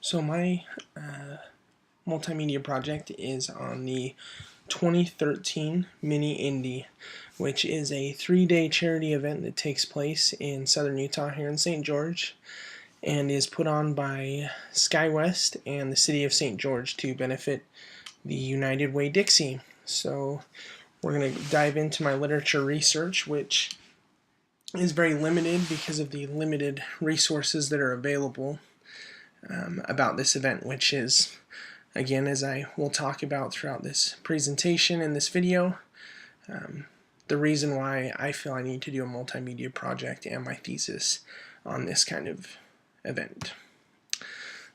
So my multimedia project is on the 2013 Mini Indy, which is a 3-day charity event that takes place in southern Utah here in St. George and is put on by SkyWest and the city of St. George to benefit the United Way Dixie. So we're going to dive into my literature research, which is very limited because of the limited resources that are available about this event, which is, again, as I will talk about throughout this presentation and this video, the reason why I feel I need to do a multimedia project and my thesis on this kind of event.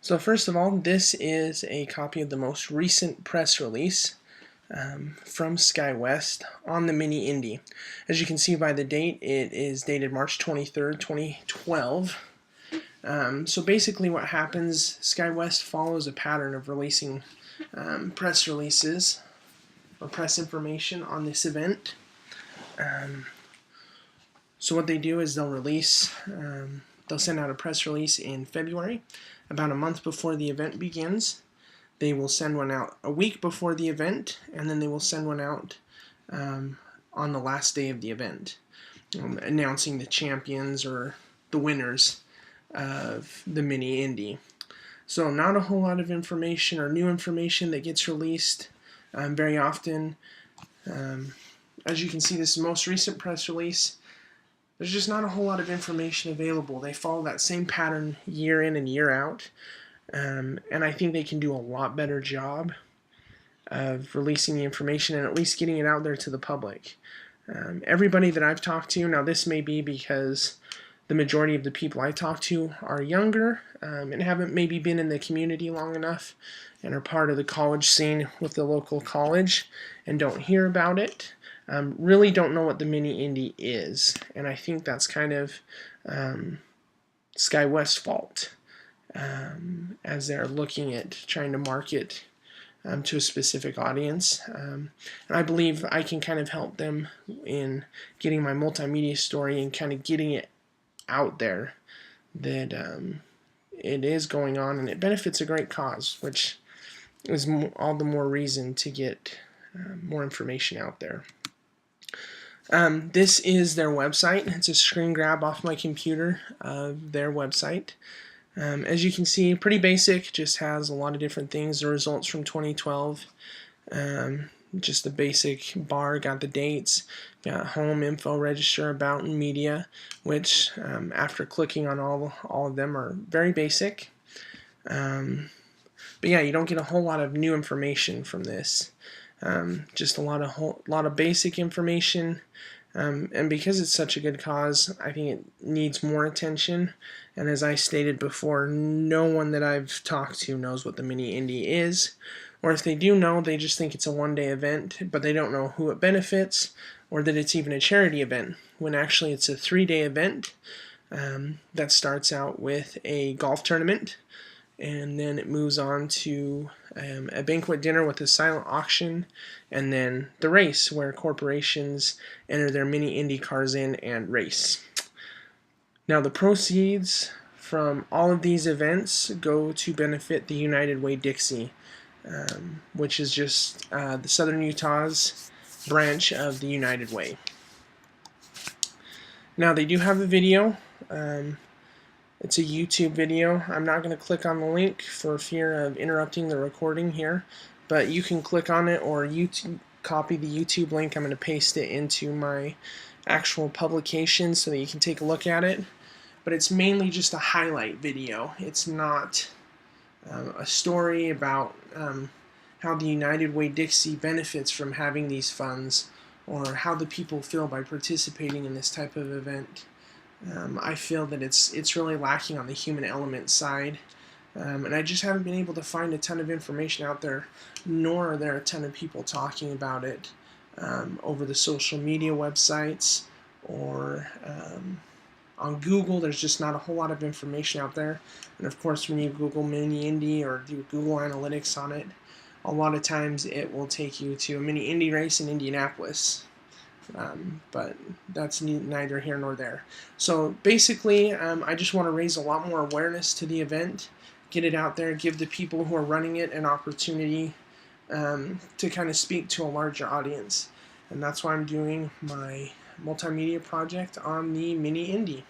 So first of all, this is a copy of the most recent press release from SkyWest on the Mini Indy. As you can see by the date, it is dated March 23rd, 2012. So basically what happens, SkyWest follows a pattern of releasing press releases or press information on this event. So what they do is they'll send out a press release in February, about a month before the event begins. They will send one out a week before the event, and then they will send one out on the last day of the event, announcing the champions or the winners of the Mini Indy. So not a whole lot of information or new information that gets released very often. As you can see, this is the most recent press release. There's just not a whole lot of information available. They follow that same pattern year in and year out. And I think they can do a lot better job of releasing the information and at least getting it out there to the public. Everybody that I've talked to, now this may be because the majority of the people I talk to are younger and haven't maybe been in the community long enough and are part of the college scene with the local college and don't hear about it, really don't know what the Mini Indy is. And I think that's kind of SkyWest's fault. As they're looking at trying to market to a specific audience. And I believe I can kind of help them in getting my multimedia story and kind of getting it out there that it is going on and it benefits a great cause, which is all the more reason to get more information out there. This is their website. It's a screen grab off my computer of their website. As you can see, pretty basic, just has a lot of different things. The results from 2012, just the basic bar, got the dates, got home, info, register, about, and media, which after clicking on all of them are very basic. But yeah, you don't get a whole lot of new information from this. Just a lot of basic information. And because it's such a good cause, I think it needs more attention. And as I stated before, no one that I've talked to knows what the Mini Indy is. Or if they do know, they just think it's a one-day event, but they don't know who it benefits or that it's even a charity event, when actually it's a 3-day event that starts out with a golf tournament. And then it moves on to a banquet dinner with a silent auction, and then the race where corporations enter their Mini Indy cars in and race. Now the proceeds from all of these events go to benefit the United Way Dixie, which is just the Southern Utah's branch of the United Way. Now they do have a video. It's a YouTube video. I'm not going to click on the link for fear of interrupting the recording here, but you can click on it or copy the YouTube link. I'm going to paste it into my actual publication so that you can take a look at it. But it's mainly just a highlight video. It's not a story about how the United Way Dixie benefits from having these funds or how the people feel by participating in this type of event. I feel that it's really lacking on the human element side, and I just haven't been able to find a ton of information out there, nor are there a ton of people talking about it over the social media websites or on Google. There's just not a whole lot of information out there, and of course when you Google Mini Indy or do Google Analytics on it, a lot of times it will take you to a Mini Indy race in Indianapolis. But that's neither here nor there. So basically, I just want to raise a lot more awareness to the event, get it out there, give the people who are running it an opportunity to kind of speak to a larger audience. And that's why I'm doing my multimedia project on the Mini Indy.